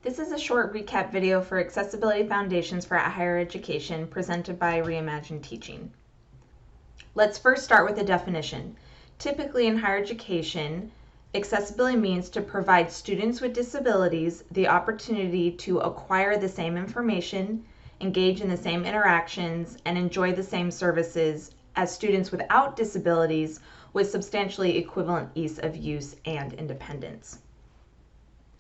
This is a short recap video for Accessibility Foundations for Higher Education presented by Reimagine Teaching. Let's first start with a definition. Typically in higher education, accessibility means to provide students with disabilities the opportunity to acquire the same information, engage in the same interactions, and enjoy the same services as students without disabilities with substantially equivalent ease of use and independence.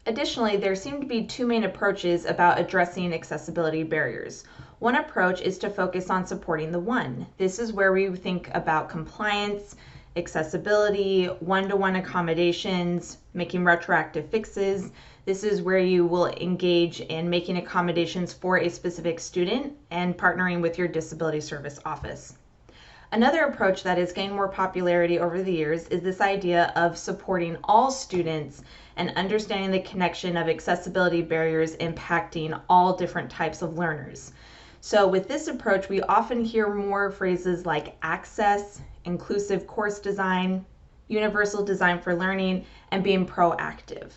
Additionally, there seem to be two main approaches about addressing accessibility barriers. One approach is to focus on supporting the one. This is where we think about compliance, accessibility, one-to-one accommodations, making retroactive fixes. This is where you will engage in making accommodations for a specific student and partnering with your disability service office. Another approach that has gained more popularity over the years is this idea of supporting all students and understanding the connection of accessibility barriers impacting all different types of learners. So with this approach, we often hear more phrases like access, inclusive course design, universal design for learning, and being proactive.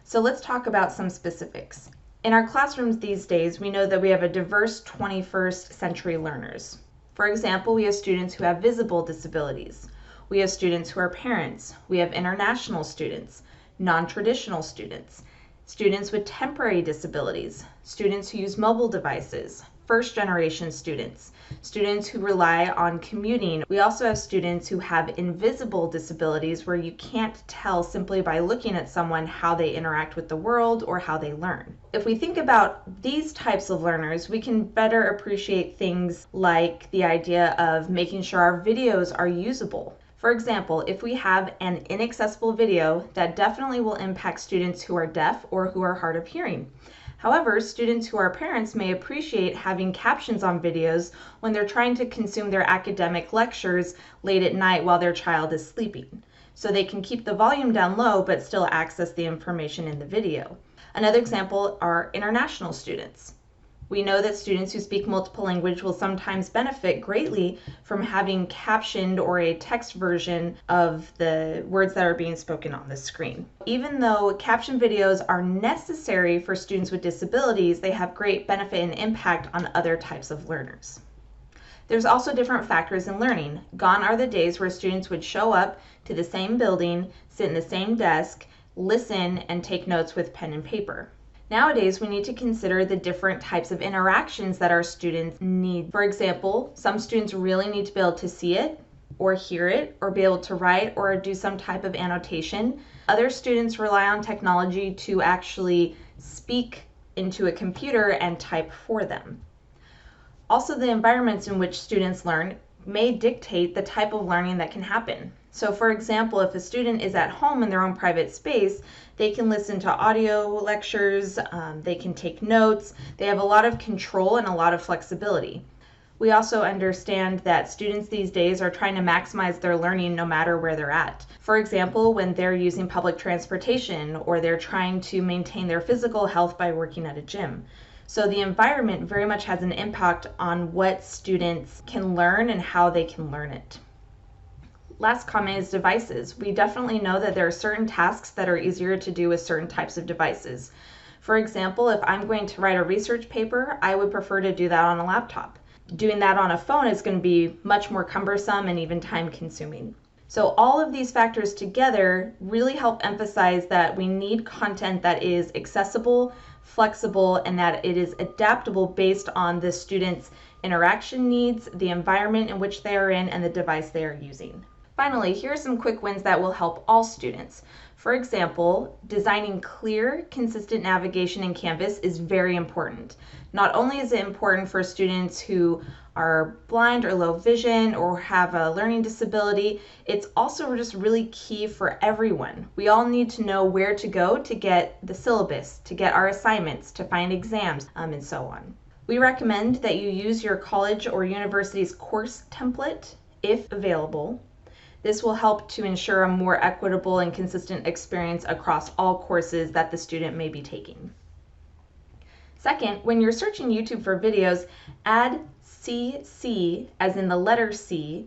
So let's talk about some specifics. In our classrooms these days, we know that we have a diverse 21st century learners. For example, we have students who have visible disabilities. We have students who are parents. We have international students, non-traditional students, students with temporary disabilities, students who use mobile devices, first-generation students, students who rely on commuting. We also have students who have invisible disabilities where you can't tell simply by looking at someone how they interact with the world or how they learn. If we think about these types of learners, we can better appreciate things like the idea of making sure our videos are usable. For example, if we have an inaccessible video, that definitely will impact students who are deaf or who are hard of hearing. However, students who are parents may appreciate having captions on videos when they're trying to consume their academic lectures late at night while their child is sleeping. So they can keep the volume down low but still access the information in the video. Another example are international students. We know that students who speak multiple languages will sometimes benefit greatly from having captioned or a text version of the words that are being spoken on the screen. Even though caption videos are necessary for students with disabilities, they have great benefit and impact on other types of learners. There's also different factors in learning. Gone are the days where students would show up to the same building, sit in the same desk, listen, and take notes with pen and paper. Nowadays, we need to consider the different types of interactions that our students need. For example, some students really need to be able to see it or hear it or be able to write or do some type of annotation. Other students rely on technology to actually speak into a computer and type for them. Also, the environments in which students learn may dictate the type of learning that can happen. So for example, if a student is at home in their own private space, they can listen to audio lectures, they can take notes, they have a lot of control and a lot of flexibility. We also understand that students these days are trying to maximize their learning no matter where they're at. For example, when they're using public transportation or they're trying to maintain their physical health by working at a gym. So the environment very much has an impact on what students can learn and how they can learn it. Last comment is devices. We definitely know that there are certain tasks that are easier to do with certain types of devices. For example, if I'm going to write a research paper, I would prefer to do that on a laptop. Doing that on a phone is going to be much more cumbersome and even time consuming. So all of these factors together really help emphasize that we need content that is accessible, flexible, and that it is adaptable based on the student's interaction needs, the environment in which they are in, and the device they are using. Finally, here are some quick wins that will help all students. For example, designing clear, consistent navigation in Canvas is very important. Not only is it important for students who are blind or low vision or have a learning disability, it's also just really key for everyone. We all need to know where to go to get the syllabus, to get our assignments, to find exams, and so on. We recommend that you use your college or university's course template if available. This will help to ensure a more equitable and consistent experience across all courses that the student may be taking. Second, when you're searching YouTube for videos, add CC, as in the letter C,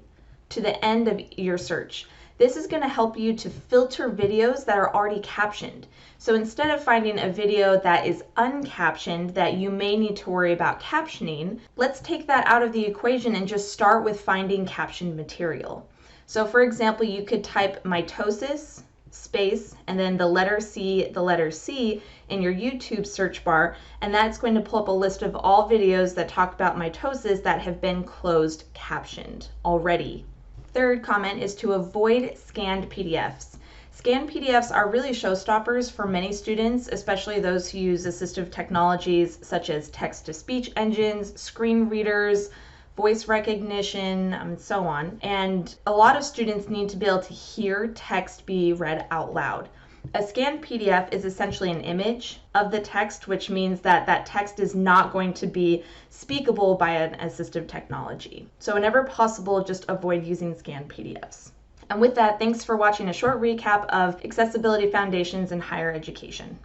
to the end of your search. This is going to help you to filter videos that are already captioned. So instead of finding a video that is uncaptioned that you may need to worry about captioning, let's take that out of the equation and just start with finding captioned material. So for example, you could type mitosis space and then the letter C in your YouTube search bar, and that's going to pull up a list of all videos that talk about mitosis that have been closed captioned already. Third comment is to avoid scanned PDFs. Scanned PDFs are really showstoppers for many students, especially those who use assistive technologies such as text-to-speech engines, screen readers, voice recognition, and so on. And a lot of students need to be able to hear text be read out loud. A scanned PDF is essentially an image of the text, which means that that text is not going to be speakable by an assistive technology. So whenever possible, just avoid using scanned PDFs. And with that, thanks for watching a short recap of Accessibility Foundations in Higher Education.